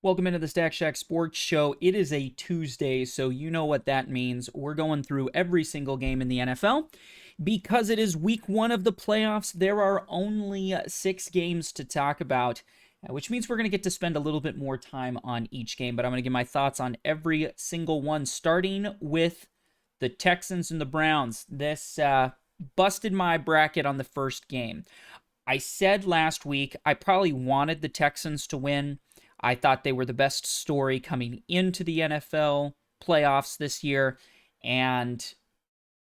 Welcome into the Stack Shack Sports Show. It is a Tuesday, so you know what that means. We're going through every single game in the NFL. Because it is week one of the playoffs, there are only 6 games to talk about, which means we're going to get to spend a little bit more time on each game. But I'm going to give my thoughts on every single one, starting with the Texans and the Browns. This busted my bracket on the first game. I said last week I probably wanted the Texans to win. I thought they were the best story coming into the NFL playoffs this year, and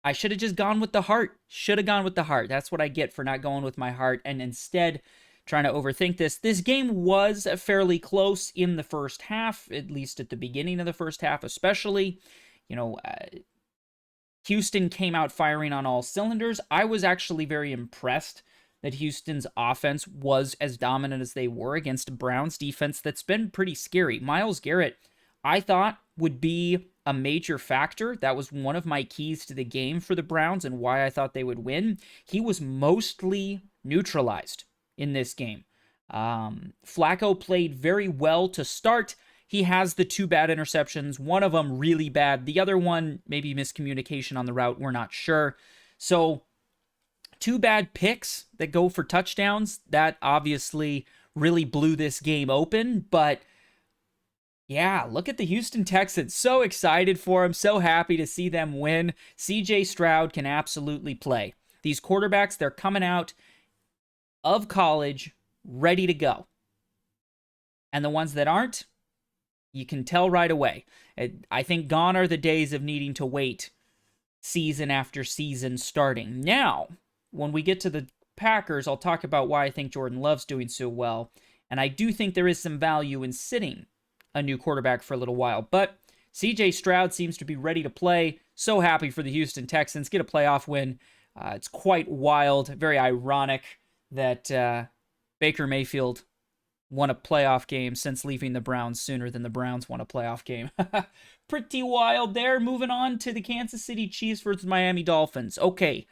I should have just gone with the heart. Should have gone with the heart. That's what I get for not going with my heart, and instead trying to overthink this. This game was fairly close in the first half, at least at the beginning of the first half especially. Houston came out firing on all cylinders. I was actually very impressed that Houston's offense was as dominant as they were against a Browns defense that's been pretty scary. Myles Garrett, I thought, would be a major factor. That was one of my keys to the game for the Browns and why I thought they would win. He was mostly neutralized in this game. Flacco played very well to start. He has the 2 bad interceptions, one of them really bad. The other one, maybe miscommunication on the route, we're not sure. So 2 bad picks that go for touchdowns, that obviously really blew this game open. But yeah, look at the Houston Texans. So excited for them, so happy to see them win. CJ Stroud can absolutely play. These quarterbacks, they're coming out of college ready to go. And the ones that aren't, you can tell right away. I think gone are the days of needing to wait season after season starting. Now, when we get to the Packers, I'll talk about why I think Jordan Love's doing so well. And I do think there is some value in sitting a new quarterback for a little while. But CJ Stroud seems to be ready to play. So happy for the Houston Texans. Get a playoff win. It's quite wild, very ironic that Baker Mayfield won a playoff game since leaving the Browns sooner than the Browns won a playoff game. Pretty wild there. Moving on to the Kansas City Chiefs versus Miami Dolphins. Okay.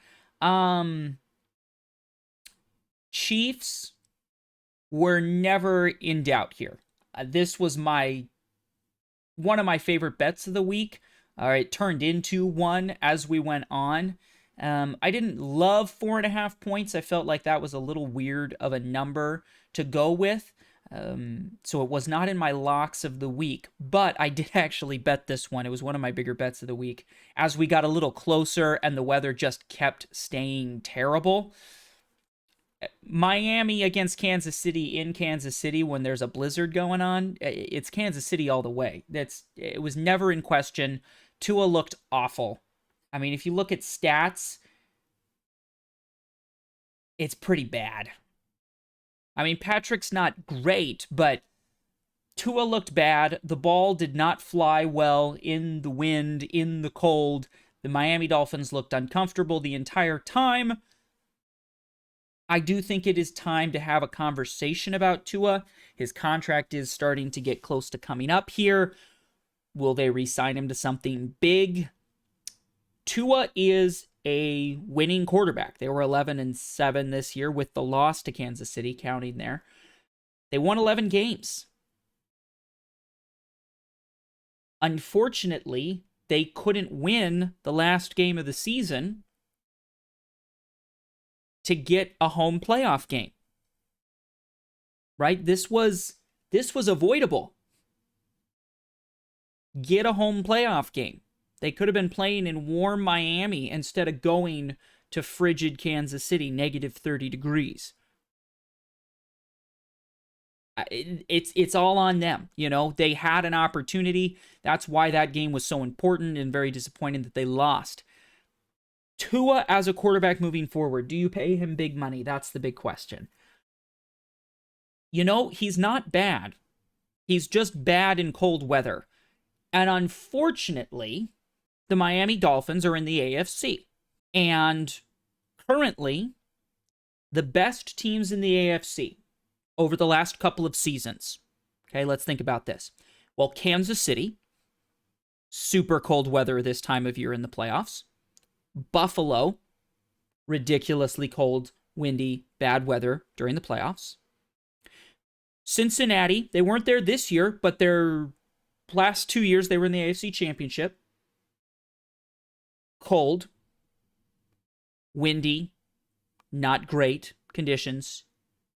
Chiefs were never in doubt here. This was one of my favorite bets of the week. It turned into one as we went on. I didn't love 4.5 points. I felt like that was a little weird of a number to go with. So it was not in my locks of the week, but I did actually bet this one. It was one of my bigger bets of the week. As we got a little closer and the weather just kept staying terrible. Miami against Kansas City in Kansas City when there's a blizzard going on, it's Kansas City all the way. It was never in question. Tua looked awful. I mean, if you look at stats, it's pretty bad. I mean, Patrick's not great, but Tua looked bad. The ball did not fly well in the wind, in the cold. The Miami Dolphins looked uncomfortable the entire time. I do think it is time to have a conversation about Tua. His contract is starting to get close to coming up here. Will they re-sign him to something big? Tua is a winning quarterback. They were 11-7 this year with the loss to Kansas City counting there. They won 11 games. Unfortunately, they couldn't win the last game of the season to get a home playoff game. Right? This was avoidable. Get a home playoff game. They could have been playing in warm Miami instead of going to frigid Kansas City, -30 degrees. It's all on them. They had an opportunity. That's why that game was so important and very disappointing that they lost. Tua as a quarterback moving forward, do you pay him big money? That's the big question. He's not bad. He's just bad in cold weather. And unfortunately, the Miami Dolphins are in the AFC. And currently, the best teams in the AFC over the last couple of seasons. Okay, let's think about this. Well, Kansas City, super cold weather this time of year in the playoffs. Buffalo, ridiculously cold, windy, bad weather during the playoffs. Cincinnati, they weren't there this year, but their last 2 years they were in the AFC Championship. Cold, windy, not great conditions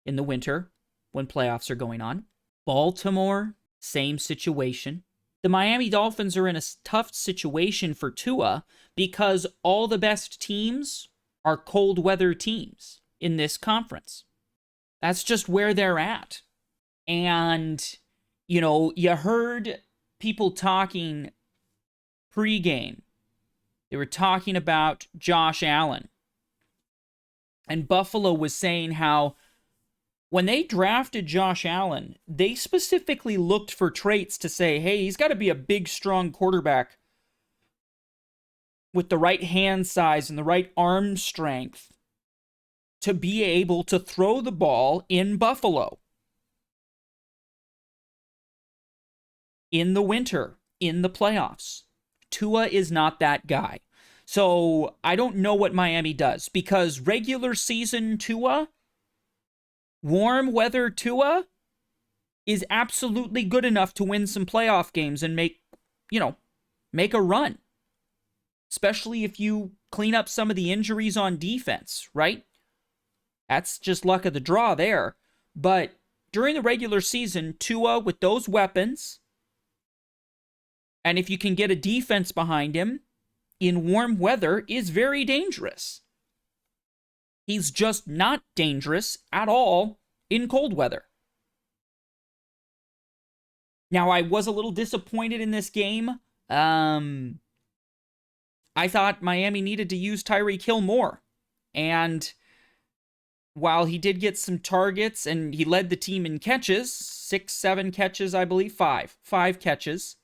in the winter when playoffs are going on. Baltimore, same situation. The Miami Dolphins are in a tough situation for Tua because all the best teams are cold weather teams in this conference. That's just where they're at. And, you heard people talking pregame. They were talking about Josh Allen. And Buffalo was saying how when they drafted Josh Allen, they specifically looked for traits to say, hey, he's got to be a big, strong quarterback with the right hand size and the right arm strength to be able to throw the ball in Buffalo in the winter, in the playoffs. Tua is not that guy. So I don't know what Miami does because regular season Tua, warm weather Tua is absolutely good enough to win some playoff games and make a run. Especially if you clean up some of the injuries on defense, right? That's just luck of the draw there. But during the regular season, Tua with those weapons, and if you can get a defense behind him in warm weather, is very dangerous. He's just not dangerous at all in cold weather. Now, I was a little disappointed in this game. I thought Miami needed to use Tyreek Hill more. And while he did get some targets and he led the team in catches, 6, 7 catches, I believe, 5 catches,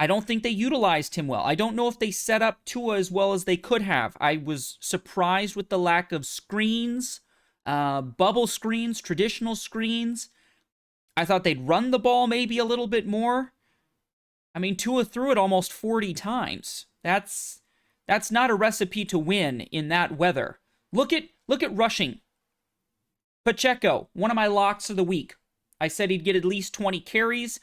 I don't think they utilized him well. I don't know if they set up Tua as well as they could have. I was surprised with the lack of screens, bubble screens, traditional screens. I thought they'd run the ball maybe a little bit more. I mean, Tua threw it almost 40 times. That's not a recipe to win in that weather. Look at rushing. Pacheco, one of my locks of the week. I said he'd get at least 20 carries.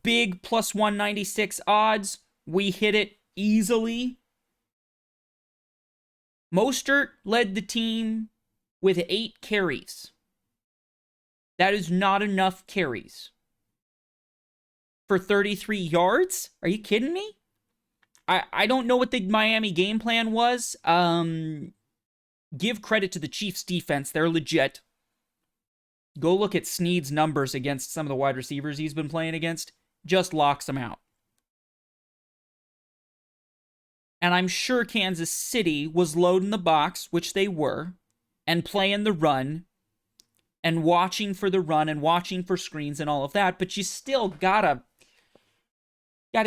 Big plus 196 odds. We hit it easily. Mostert led the team with 8 carries. That is not enough carries. For 33 yards? Are you kidding me? I don't know what the Miami game plan was. Give credit to the Chiefs defense. They're legit. Go look at Snead's numbers against some of the wide receivers he's been playing against. Just locks them out. And I'm sure Kansas City was loading the box, which they were, and playing the run, and watching for the run, and watching for screens and all of that, but you still gotta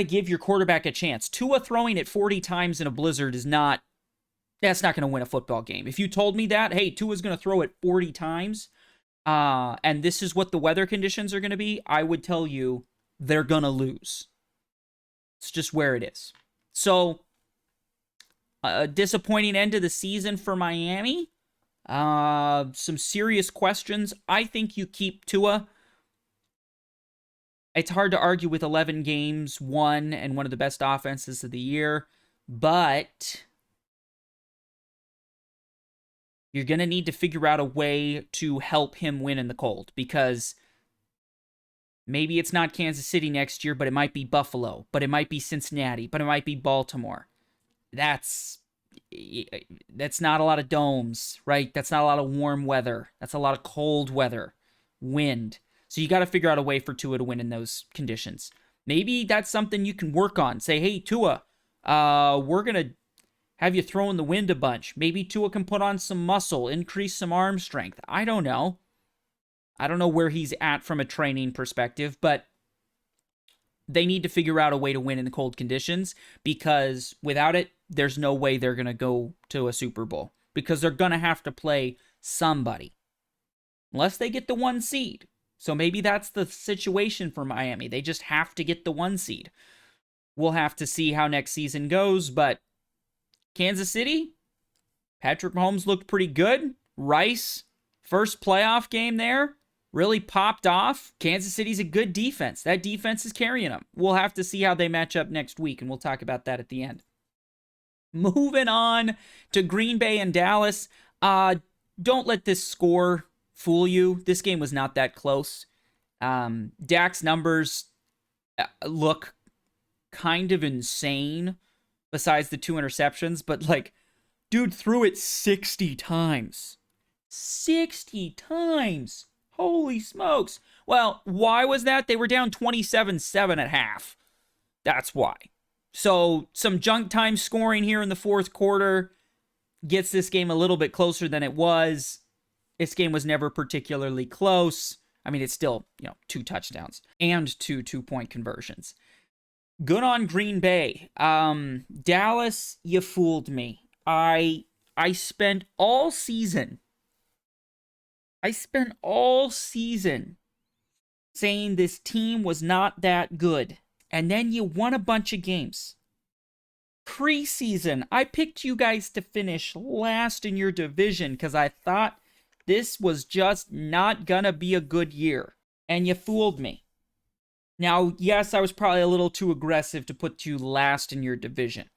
give your quarterback a chance. Tua throwing it 40 times in a blizzard that's not going to win a football game. If you told me that, hey, Tua's going to throw it 40 times, and this is what the weather conditions are going to be, I would tell you they're going to lose. It's just where it is. So, a disappointing end to the season for Miami. Some serious questions. I think you keep Tua. It's hard to argue with 11 games won and one of the best offenses of the year, but you're going to need to figure out a way to help him win in the cold, because maybe it's not Kansas City next year, but it might be Buffalo, but it might be Cincinnati, but it might be Baltimore. That's not a lot of domes, right? That's not a lot of warm weather. That's a lot of cold weather, wind. So you got to figure out a way for Tua to win in those conditions. Maybe that's something you can work on. Say, hey, Tua, we're going to have you throw in the wind a bunch. Maybe Tua can put on some muscle, increase some arm strength. I don't know. I don't know where he's at from a training perspective, but they need to figure out a way to win in the cold conditions, because without it, there's no way they're going to go to a Super Bowl, because they're going to have to play somebody unless they get the 1 seed. So maybe that's the situation for Miami. They just have to get the 1 seed. We'll have to see how next season goes, but Kansas City, Patrick Mahomes looked pretty good. Rice, First playoff game there really popped off. Kansas City's a good defense. That defense is carrying them. We'll have to see how they match up next week, and we'll talk about that at the end. Moving on to Green Bay and Dallas. Don't let this score fool you. This game was not that close. Dak's numbers look kind of insane besides the 2 interceptions, but like, dude threw it 60 times. 60 times. Holy smokes. Well, why was that? They were down 27-7 at half. That's why. So some junk time scoring here in the fourth quarter gets this game a little bit closer than it was. This game was never particularly close. I mean, it's still, 2 touchdowns and 2 2-point conversions. Good on Green Bay. Dallas, you fooled me. I spent all season saying this team was not that good. And then you won a bunch of games. Preseason, I picked you guys to finish last in your division because I thought this was just not gonna be a good year. And you fooled me. Now, yes, I was probably a little too aggressive to put you last in your division.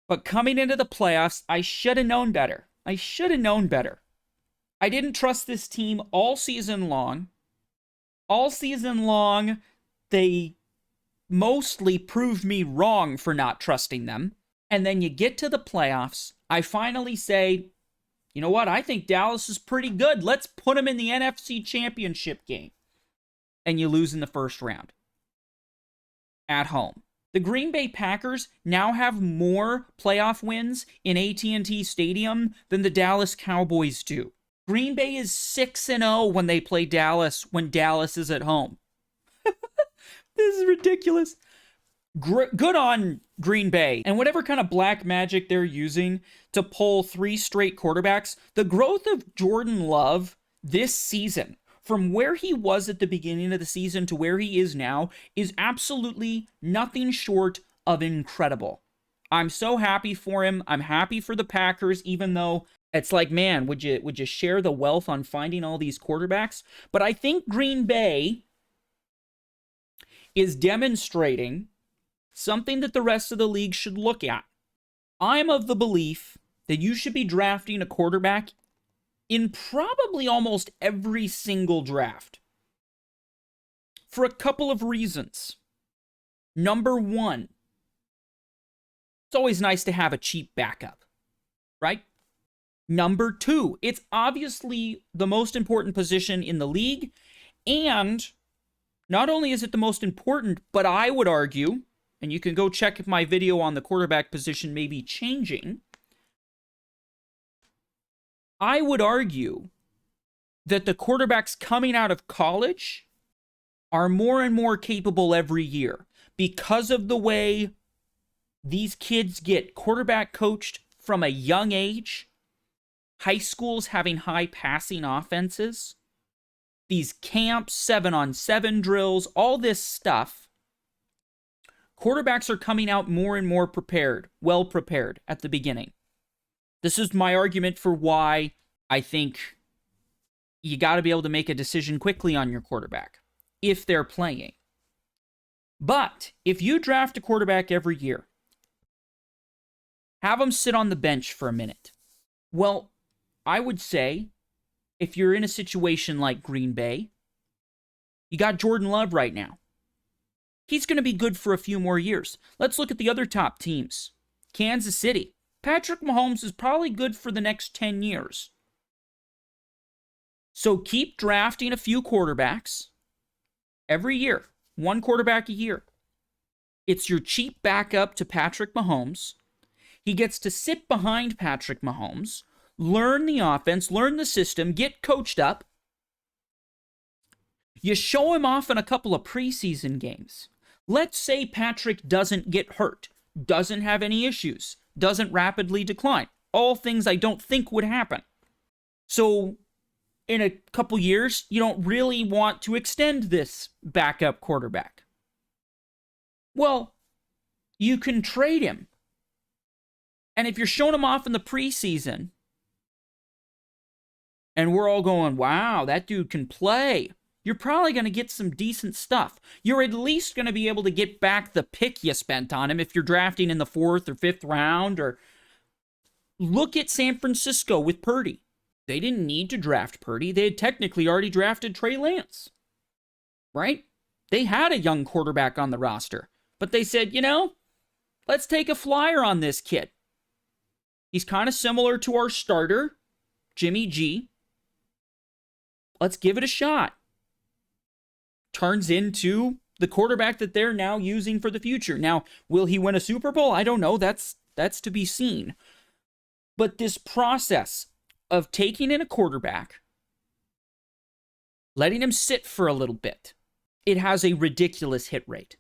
But coming into the playoffs, I should have known better. I didn't trust this team all season long. They mostly proved me wrong for not trusting them. And then you get to the playoffs. I finally say, you know what? I think Dallas is pretty good. Let's put them in the NFC Championship game. And you lose in the first round. At home. The Green Bay Packers now have more playoff wins in AT&T Stadium than the Dallas Cowboys do. Green Bay is 6-0 when they play Dallas, when Dallas is at home. This is ridiculous. Good on Green Bay. And whatever kind of black magic they're using to pull 3 straight quarterbacks, the growth of Jordan Love this season, from where he was at the beginning of the season to where he is now, is absolutely nothing short of incredible. I'm so happy for him. I'm happy for the Packers, even though it's like, man, would you share the wealth on finding all these quarterbacks? But I think Green Bay is demonstrating something that the rest of the league should look at. I'm of the belief that you should be drafting a quarterback in probably almost every single draft. For a couple of reasons. Number one, it's always nice to have a cheap backup, right? Number two, it's obviously the most important position in the league, and not only is it the most important, but I would argue, and you can go check if my video on the quarterback position may be changing, I would argue that the quarterbacks coming out of college are more and more capable every year because of the way these kids get quarterback coached from a young age, high schools having high passing offenses, these camps, 7-on-7 drills, all this stuff. Quarterbacks are coming out more and more prepared, well prepared at the beginning. This is my argument for why I think you got to be able to make a decision quickly on your quarterback if they're playing. But if you draft a quarterback every year, have them sit on the bench for a minute. Well, I would say if you're in a situation like Green Bay, you got Jordan Love right now. He's going to be good for a few more years. Let's look at the other top teams. Kansas City. Patrick Mahomes is probably good for the next 10 years. So keep drafting a few quarterbacks every year. One quarterback a year. It's your cheap backup to Patrick Mahomes. He gets to sit behind Patrick Mahomes, learn the offense, learn the system, get coached up. You show him off in a couple of preseason games. Let's say Patrick doesn't get hurt, doesn't have any issues, doesn't rapidly decline. All things I don't think would happen. So in a couple years, you don't really want to extend this backup quarterback. Well, you can trade him. And if you're showing him off in the preseason, And we're all going, wow, that dude can play. You're probably going to get some decent stuff. You're at least going to be able to get back the pick you spent on him if you're drafting in the 4th or 5th round. Or look at San Francisco with Purdy. They didn't need to draft Purdy. They had technically already drafted Trey Lance, right? They had a young quarterback on the roster, but they said, let's take a flyer on this kid. He's kind of similar to our starter, Jimmy G. Let's give it a shot. Turns into the quarterback that they're now using for the future. Now, will he win a Super Bowl? I don't know. That's to be seen. But this process of taking in a quarterback, letting him sit for a little bit, it has a ridiculous hit rate.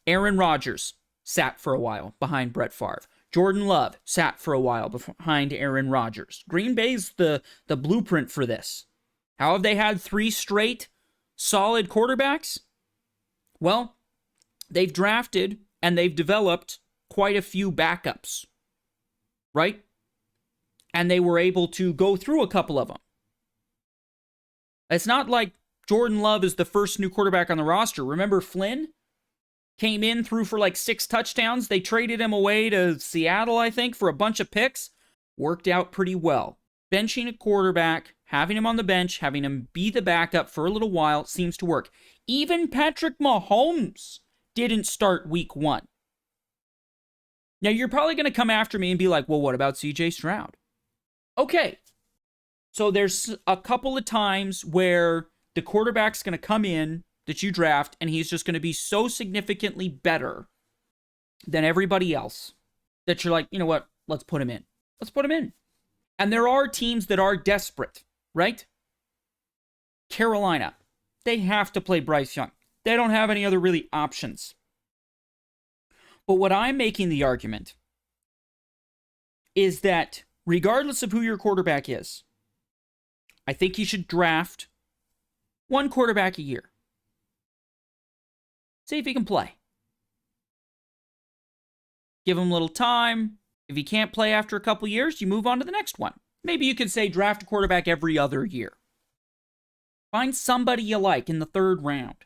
Aaron Rodgers sat for a while behind Brett Favre. Jordan Love sat for a while behind Aaron Rodgers. Green Bay's the blueprint for this. How have they had 3 straight solid quarterbacks? Well, they've drafted and they've developed quite a few backups, right? And they were able to go through a couple of them. It's not like Jordan Love is the first new quarterback on the roster. Remember Flynn? Came in, threw for like 6 touchdowns. They traded him away to Seattle, I think, for a bunch of picks. Worked out pretty well. Benching a quarterback, having him on the bench, having him be the backup for a little while seems to work. Even Patrick Mahomes didn't start week 1. Now, you're probably going to come after me and be like, well, what about CJ Stroud? Okay. So there's a couple of times where the quarterback's going to come in that you draft, and he's just going to be so significantly better than everybody else that you're like, you know what? Let's put him in. Let's put him in. And there are teams that are desperate, right? Carolina, they have to play Bryce Young. They don't have any other really options. But what I'm making the argument is that regardless of who your quarterback is, I think you should draft one quarterback a year. See if he can play. Give him a little time. If he can't play after a couple years, you move on to the next one. Maybe you could say draft a quarterback every other year. Find somebody you like in the 3rd round.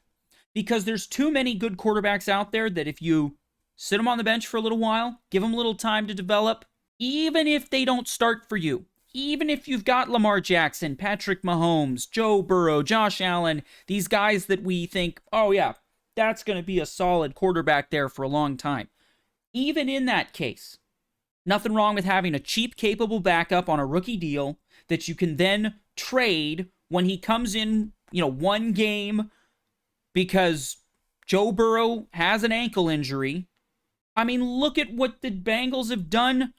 Because there's too many good quarterbacks out there that if you sit them on the bench for a little while, give them a little time to develop, even if they don't start for you, even if you've got Lamar Jackson, Patrick Mahomes, Joe Burrow, Josh Allen, these guys that we think, oh yeah, that's going to be a solid quarterback there for a long time. Even in that case, nothing wrong with having a cheap, capable backup on a rookie deal that you can then trade when he comes in, one game because Joe Burrow has an ankle injury. I mean, look at what the Bengals have done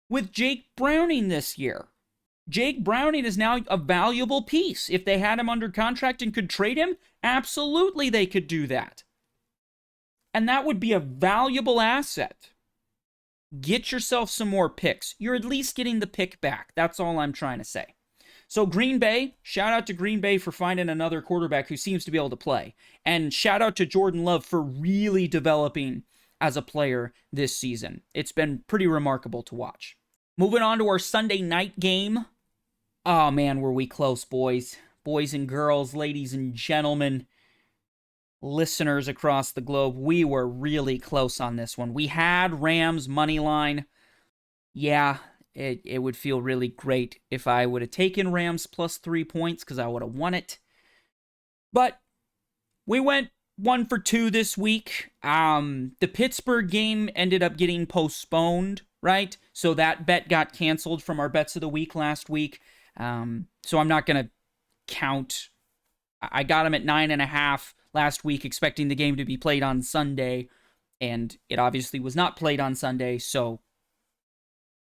with Jake Browning this year. Jake Browning is now a valuable piece. If they had him under contract and could trade him, absolutely they could do that. And that would be a valuable asset. Get yourself some more picks. You're at least getting the pick back. That's all I'm trying to say. So Green Bay, shout out to Green Bay for finding another quarterback who seems to be able to play. And shout out to Jordan Love for really developing as a player this season. It's been pretty remarkable to watch. Moving on to our Sunday night game. Oh man, were we close, boys. Boys and girls, ladies and gentlemen, listeners across the globe, we were really close on this one. We had Rams money line. Yeah, it would feel really great if I would have taken Rams plus 3 points because I would have won it. But we went 1 for 2 this week. The Pittsburgh game ended up getting postponed, right? So that bet got canceled from our bets of the week last week. So I'm not going to count. I got him at 9.5 last week, expecting the game to be played on Sunday, and it obviously was not played on Sunday, so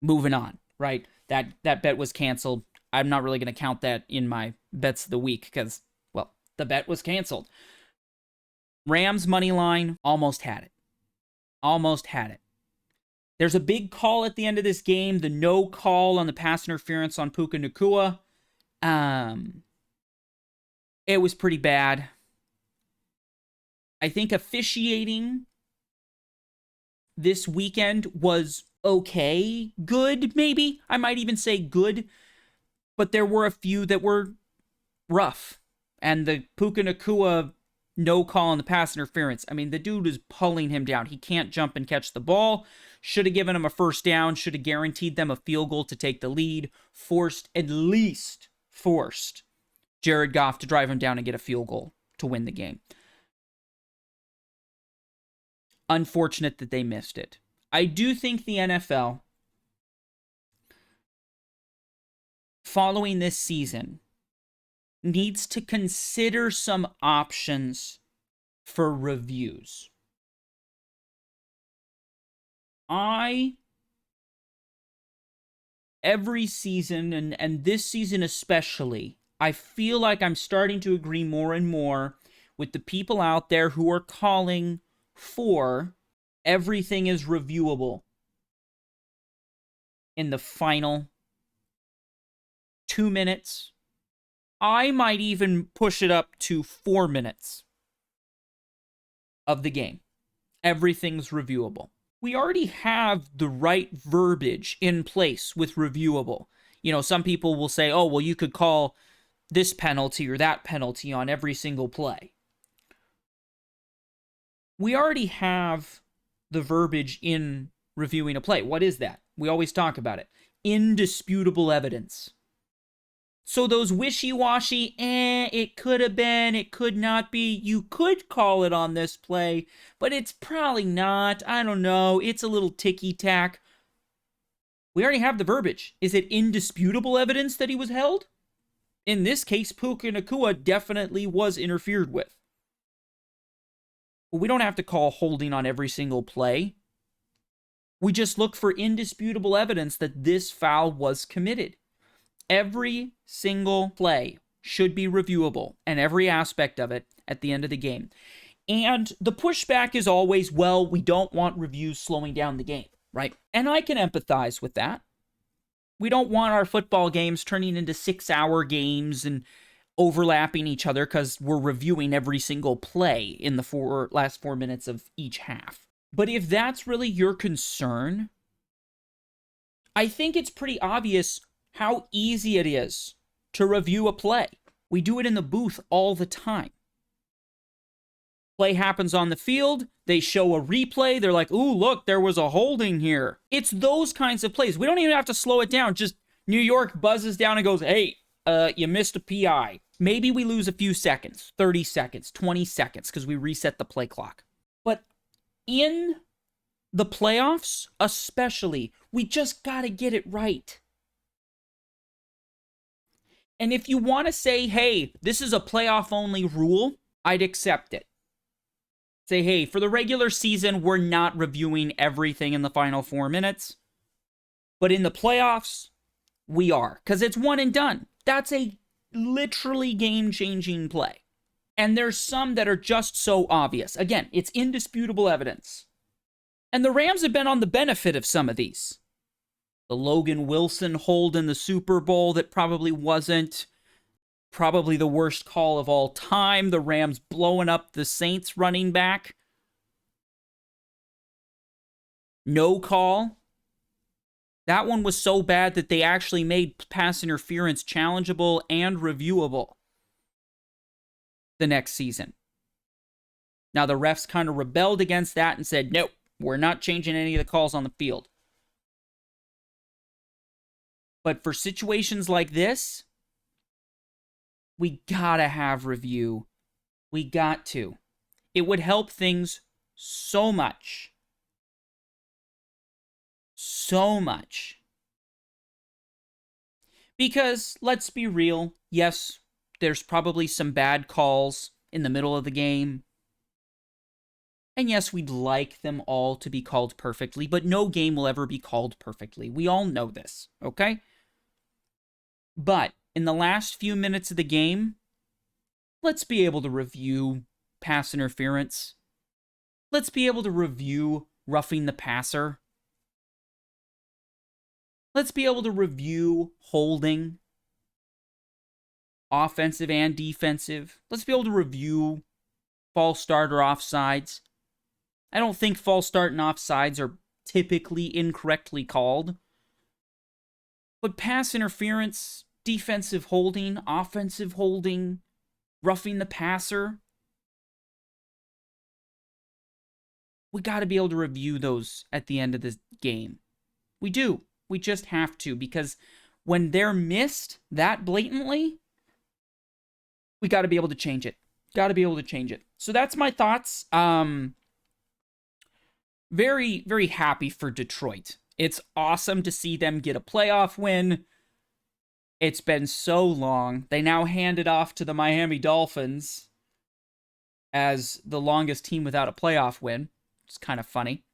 moving on, right? That bet was canceled. I'm not really going to count that in my bets of the week because, well, the bet was canceled. Rams money line, almost had it. Almost had it. There's a big call at the end of this game, the no call on the pass interference on Puka Nacua. It was pretty bad. I think officiating this weekend was okay. Good, maybe. I might even say good. but there were a few that were rough. And the Puka Nacua no call on the pass interference. I mean, the dude is pulling him down. He can't jump and catch the ball. Should have given him a first down. Should have guaranteed them a field goal to take the lead. At least forced Jared Goff to drive him down and get a field goal to win the game. Unfortunate that they missed it. I do think the NFL, following this season, needs to consider some options for reviews. Every season, and this season especially, I feel like I'm starting to agree more and more with the people out there who are calling for everything is reviewable in the final 2 minutes. I might even push it up to 4 minutes of the game. Everything's reviewable. We already have the right verbiage in place with reviewable. You know, some people will say, oh, well, you could call this penalty or that penalty on every single play. We already have the verbiage in reviewing a play. What is that? We always talk about it. Indisputable evidence. So those wishy-washy, it could have been, it could not be, you could call it on this play, but it's probably not, I don't know, it's a little ticky-tack. We already have the verbiage. Is it indisputable evidence that he was held? In this case, Puka Nacua definitely was interfered with. But we don't have to call holding on every single play. We just look for indisputable evidence that this foul was committed. Every single play should be reviewable, and every aspect of it at the end of the game. And the pushback is always, well, we don't want reviews slowing down the game, right? And I can empathize with that. We don't want our football games turning into 6-hour games and overlapping each other because we're reviewing every single play in the last 4 minutes of each half. But if that's really your concern, I think it's pretty obvious how easy it is to review a play. We do it in the booth all the time. Play happens on the field, they show a replay, they're like, ooh, look, there was a holding here. It's those kinds of plays. We don't even have to slow it down. Just New York buzzes down and goes, hey, you missed a PI. Maybe we lose a few seconds, 30 seconds, 20 seconds, because we reset the play clock. But in the playoffs, especially, we just got to get it right. And if you want to say, hey, this is a playoff-only rule, I'd accept it. Say, hey, for the regular season, we're not reviewing everything in the final 4 minutes. But in the playoffs, we are. Because it's one and done. That's a literally game-changing play. And there's some that are just so obvious. Again, it's indisputable evidence. And the Rams have been on the benefit of some of these. The Logan Wilson hold in the Super Bowl that probably wasn't. Probably the worst call of all time. The Rams blowing up the Saints running back. No call. That one was so bad that they actually made pass interference challengeable and reviewable the next season. Now the refs kind of rebelled against that and said, nope, we're not changing any of the calls on the field. But for situations like this, we gotta have review. We got to. It would help things so much. So much. Because, let's be real, yes, there's probably some bad calls in the middle of the game. And yes, we'd like them all to be called perfectly, but no game will ever be called perfectly. We all know this, okay? But in the last few minutes of the game, let's be able to review pass interference. Let's be able to review roughing the passer. Let's be able to review holding, offensive and defensive. Let's be able to review false start or offsides. I don't think false start and offsides are typically incorrectly called. But pass interference, defensive holding, offensive holding, roughing the passer. We got to be able to review those at the end of the game. We do. We just have to, because when they're missed that blatantly, we got to be able to change it. Got to be able to change it. So that's my thoughts. Very, very happy for Detroit. It's awesome to see them get a playoff win. It's been so long. They now hand it off to the Miami Dolphins as the longest team without a playoff win. It's kind of funny.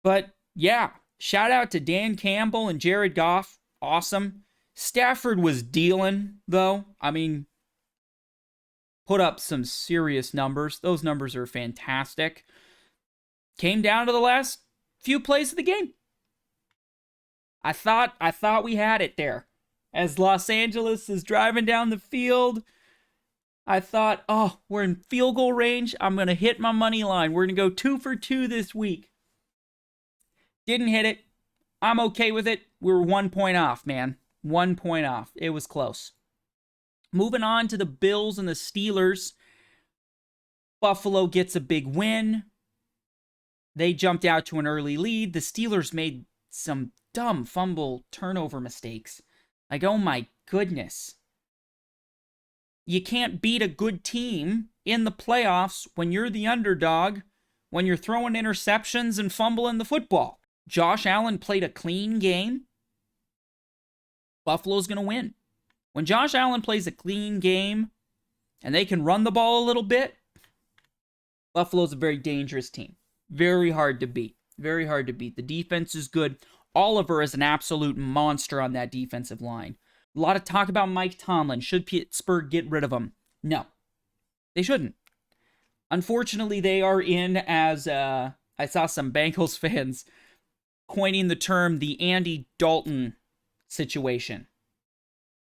But yeah, shout out to Dan Campbell and Jared Goff. Awesome. Stafford was dealing, though. I mean, put up some serious numbers. Those numbers are fantastic. Came down to the last few plays of the game. I thought we had it there. As Los Angeles is driving down the field, I thought, oh, we're in field goal range. I'm going to hit my money line. We're going to go 2 for 2 this week. Didn't hit it. I'm okay with it. We were 1 point off, man. 1 point off. It was close. Moving on to the Bills and the Steelers. Buffalo gets a big win. They jumped out to an early lead. The Steelers made some dumb fumble turnover mistakes. Like, oh my goodness. You can't beat a good team in the playoffs when you're the underdog, when you're throwing interceptions and fumbling the football. Josh Allen played a clean game. Buffalo's going to win. When Josh Allen plays a clean game and they can run the ball a little bit, Buffalo's a very dangerous team. Very hard to beat. Very hard to beat. The defense is good. Oliver is an absolute monster on that defensive line. A lot of talk about Mike Tomlin. Should Pittsburgh get rid of him? No. They shouldn't. Unfortunately, they are in, as I saw some Bengals fans coining the term, the Andy Dalton situation.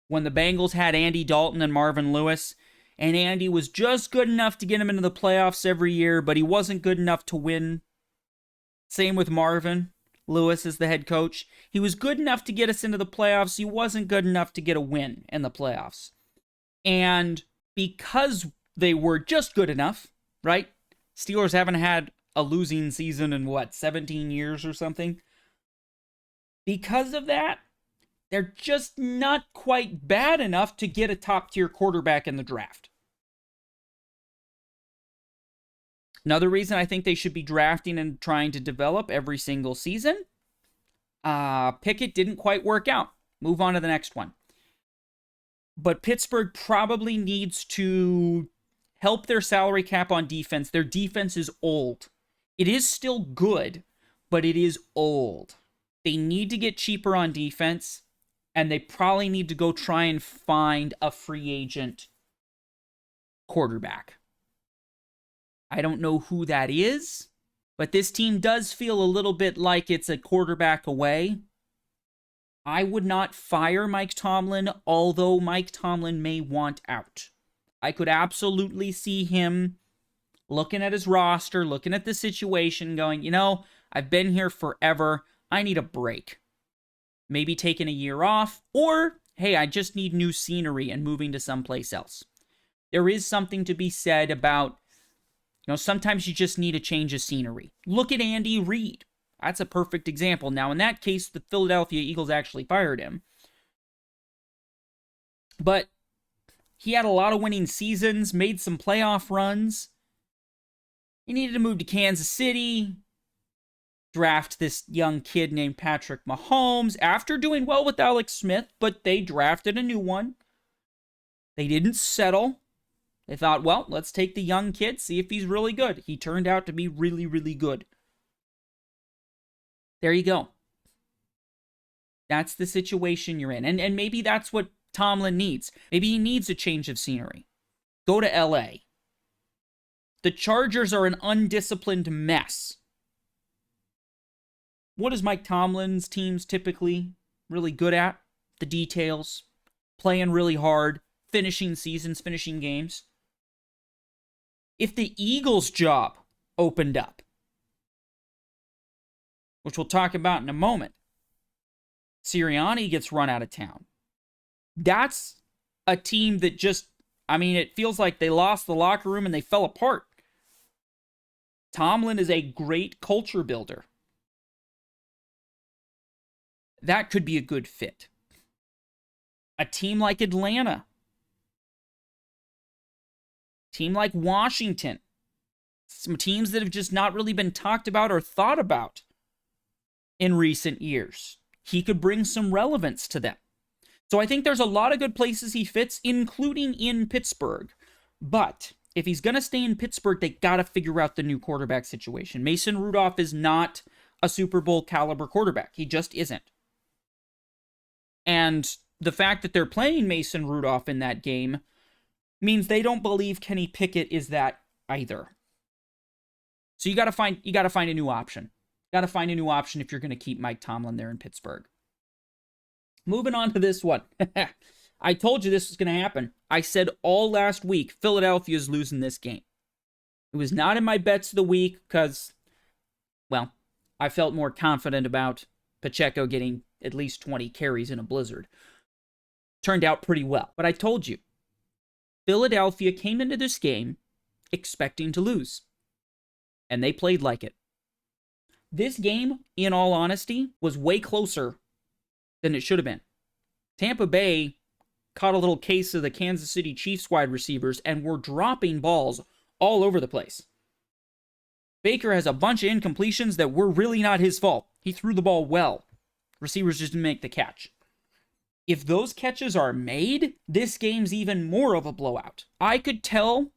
When the Bengals had Andy Dalton and Marvin Lewis, and Andy was just good enough to get him into the playoffs every year, but he wasn't good enough to win. Same with Marvin Lewis as the head coach. He was good enough to get us into the playoffs. He wasn't good enough to get a win in the playoffs. And because they were just good enough, right? Steelers haven't had a losing season in 17 years or something. Because of that, they're just not quite bad enough to get a top-tier quarterback in the draft. Another reason I think they should be drafting and trying to develop every single season. Pickett didn't quite work out. Move on to the next one. But Pittsburgh probably needs to help their salary cap on defense. Their defense is old. It is still good, but it is old. They need to get cheaper on defense, and they probably need to go try and find a free agent quarterback. I don't know who that is, but this team does feel a little bit like it's a quarterback away. I would not fire Mike Tomlin, although Mike Tomlin may want out. I could absolutely see him looking at his roster, looking at the situation, going, I've been here forever. I need a break. Maybe taking a year off, or, hey, I just need new scenery and moving to someplace else. There is something to be said about, sometimes you just need a change of scenery. Look at Andy Reid. That's a perfect example. Now, in that case, the Philadelphia Eagles actually fired him. But he had a lot of winning seasons, made some playoff runs. He needed to move to Kansas City, draft this young kid named Patrick Mahomes after doing well with Alex Smith, but they drafted a new one. They didn't settle. They thought, well, let's take the young kid, see if he's really good. He turned out to be really, really good. There you go. That's the situation you're in. And maybe that's what Tomlin needs. Maybe he needs a change of scenery. Go to LA. The Chargers are an undisciplined mess. What is Mike Tomlin's teams typically really good at? The details. Playing really hard. Finishing seasons, finishing games. If the Eagles' job opened up, which we'll talk about in a moment, Sirianni gets run out of town. That's a team that just, I mean, it feels like they lost the locker room and they fell apart. Tomlin is a great culture builder. That could be a good fit. A team like Atlanta, team like Washington, some teams that have just not really been talked about or thought about in recent years. He could bring some relevance to them. So I think there's a lot of good places he fits, including in Pittsburgh. But if he's going to stay in Pittsburgh, they got to figure out the new quarterback situation. Mason Rudolph is not a Super Bowl caliber quarterback. He just isn't. And the fact that they're playing Mason Rudolph in that game means they don't believe Kenny Pickett is that either. So you got to find a new option. Got to find a new option if you're going to keep Mike Tomlin there in Pittsburgh. Moving on to this one. I told you this was going to happen. I said all last week, Philadelphia's losing this game. It was not in my bets of the week because, well, I felt more confident about Pacheco getting at least 20 carries in a blizzard. Turned out pretty well. But I told you, Philadelphia came into this game expecting to lose. And they played like it. This game, in all honesty, was way closer than it should have been. Tampa Bay caught a little case of the Kansas City Chiefs wide receivers and were dropping balls all over the place. Baker has a bunch of incompletions that were really not his fault. He threw the ball well. Receivers just didn't make the catch. If those catches are made, this game's even more of a blowout. I could tell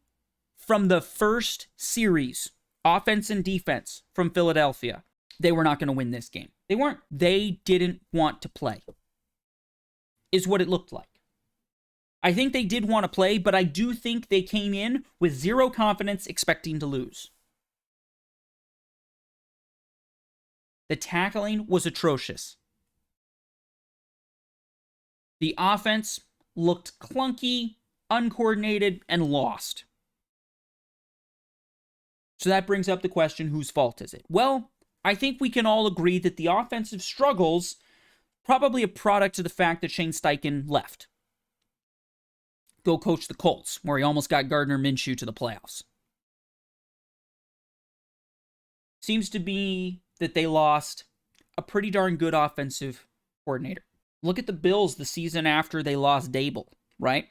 from the first series, offense and defense from Philadelphia, they were not going to win this game. They weren't. They didn't want to play, is what it looked like. I think they did want to play, but I do think they came in with zero confidence, expecting to lose. The tackling was atrocious. The offense looked clunky, uncoordinated, and lost. So that brings up the question, whose fault is it? Well, I think we can all agree that the offensive struggles probably a product of the fact that Shane Steichen left. Go coach the Colts, where he almost got Gardner Minshew to the playoffs. Seems to be that they lost a pretty darn good offensive coordinator. Look at the Bills the season after they lost Dable, right?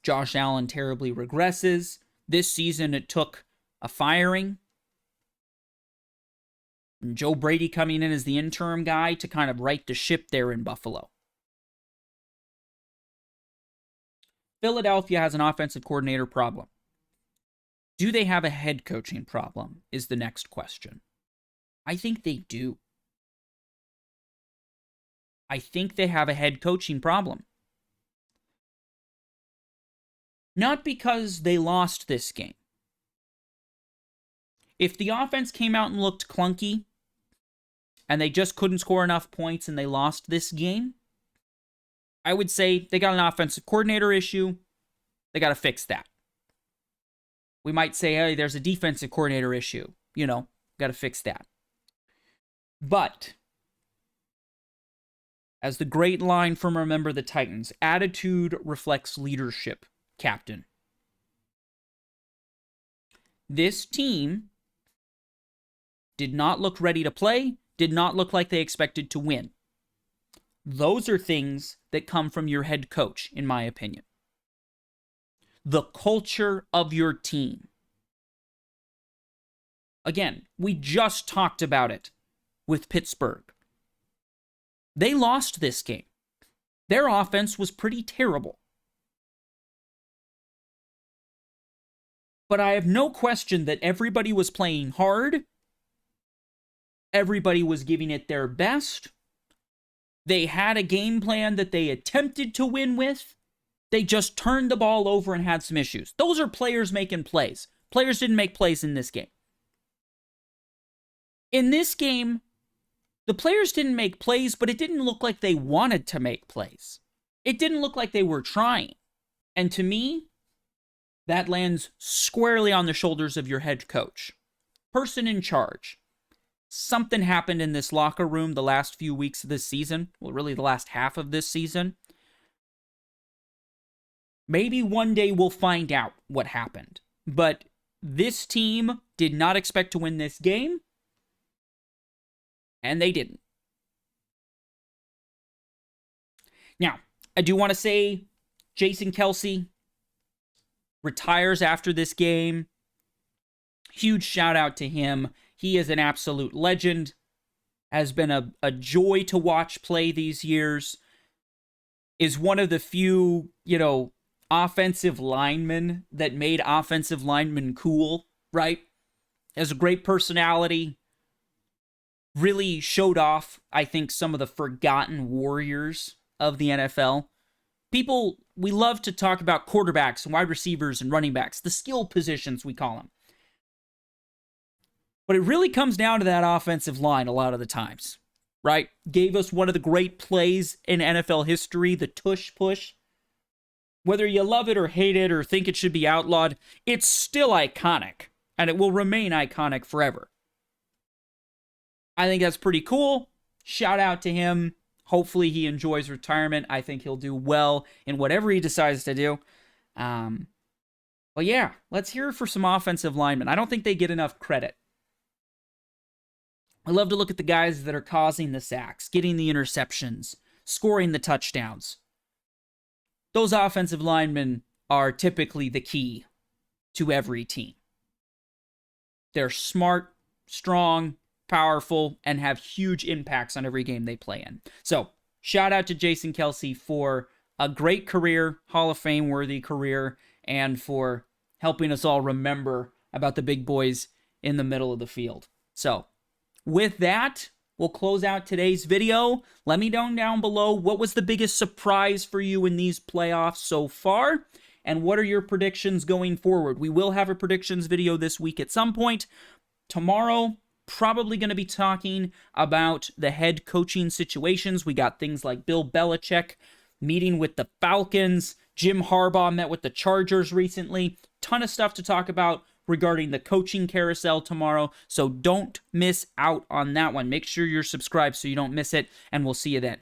Josh Allen terribly regresses. This season it took a firing. And Joe Brady coming in as the interim guy to kind of right the ship there in Buffalo. Philadelphia has an offensive coordinator problem. Do they have a head coaching problem is the next question. I think they do. I think they have a head coaching problem. Not because they lost this game. If the offense came out and looked clunky, and they just couldn't score enough points and they lost this game, I would say they got an offensive coordinator issue. They got to fix that. We might say, hey, there's a defensive coordinator issue. Got to fix that. But, as the great line from Remember the Titans, attitude reflects leadership, Captain. This team did not look ready to play, did not look like they expected to win. Those are things that come from your head coach, in my opinion. The culture of your team. Again, we just talked about it with Pittsburgh. They lost this game. Their offense was pretty terrible. But I have no question that everybody was playing hard. Everybody was giving it their best. They had a game plan that they attempted to win with. They just turned the ball over and had some issues. Those are players making plays. Players didn't make plays in this game. In this game, the players didn't make plays, but it didn't look like they wanted to make plays. It didn't look like they were trying. And to me, that lands squarely on the shoulders of your head coach. Person in charge. Something happened in this locker room the last few weeks of this season. Well, really the last half of this season. Maybe one day we'll find out what happened. But this team did not expect to win this game, and they didn't. Now, I do want to say Jason Kelce retires after this game. Huge shout out to him. He is an absolute legend. Has been a joy to watch play these years. Is one of the few, offensive linemen that made offensive linemen cool, right? Has a great personality. Really showed off, I think, some of the forgotten warriors of the NFL. People, we love to talk about quarterbacks and wide receivers and running backs, the skill positions we call them. But it really comes down to that offensive line a lot of the times, right? Gave us one of the great plays in NFL history, the tush push. Whether you love it or hate it or think it should be outlawed, it's still iconic, and it will remain iconic forever. I think that's pretty cool. Shout out to him. Hopefully he enjoys retirement. I think he'll do well in whatever he decides to do. Well, yeah, let's hear it for some offensive linemen. I don't think they get enough credit. I love to look at the guys that are causing the sacks, getting the interceptions, scoring the touchdowns. Those offensive linemen are typically the key to every team. They're smart, strong, powerful, and have huge impacts on every game they play in. So, shout out to Jason Kelce for a great career, Hall of Fame worthy career, and for helping us all remember about the big boys in the middle of the field. So, with that, we'll close out today's video. Let me know down below what was the biggest surprise for you in these playoffs so far, and what are your predictions going forward. We will have a predictions video this week at some point. Tomorrow, probably going to be talking about the head coaching situations. We got things like Bill Belichick meeting with the Falcons. Jim Harbaugh met with the Chargers recently. Ton of stuff to talk about regarding the coaching carousel tomorrow, so don't miss out on that one. Make sure you're subscribed so you don't miss it, and we'll see you then.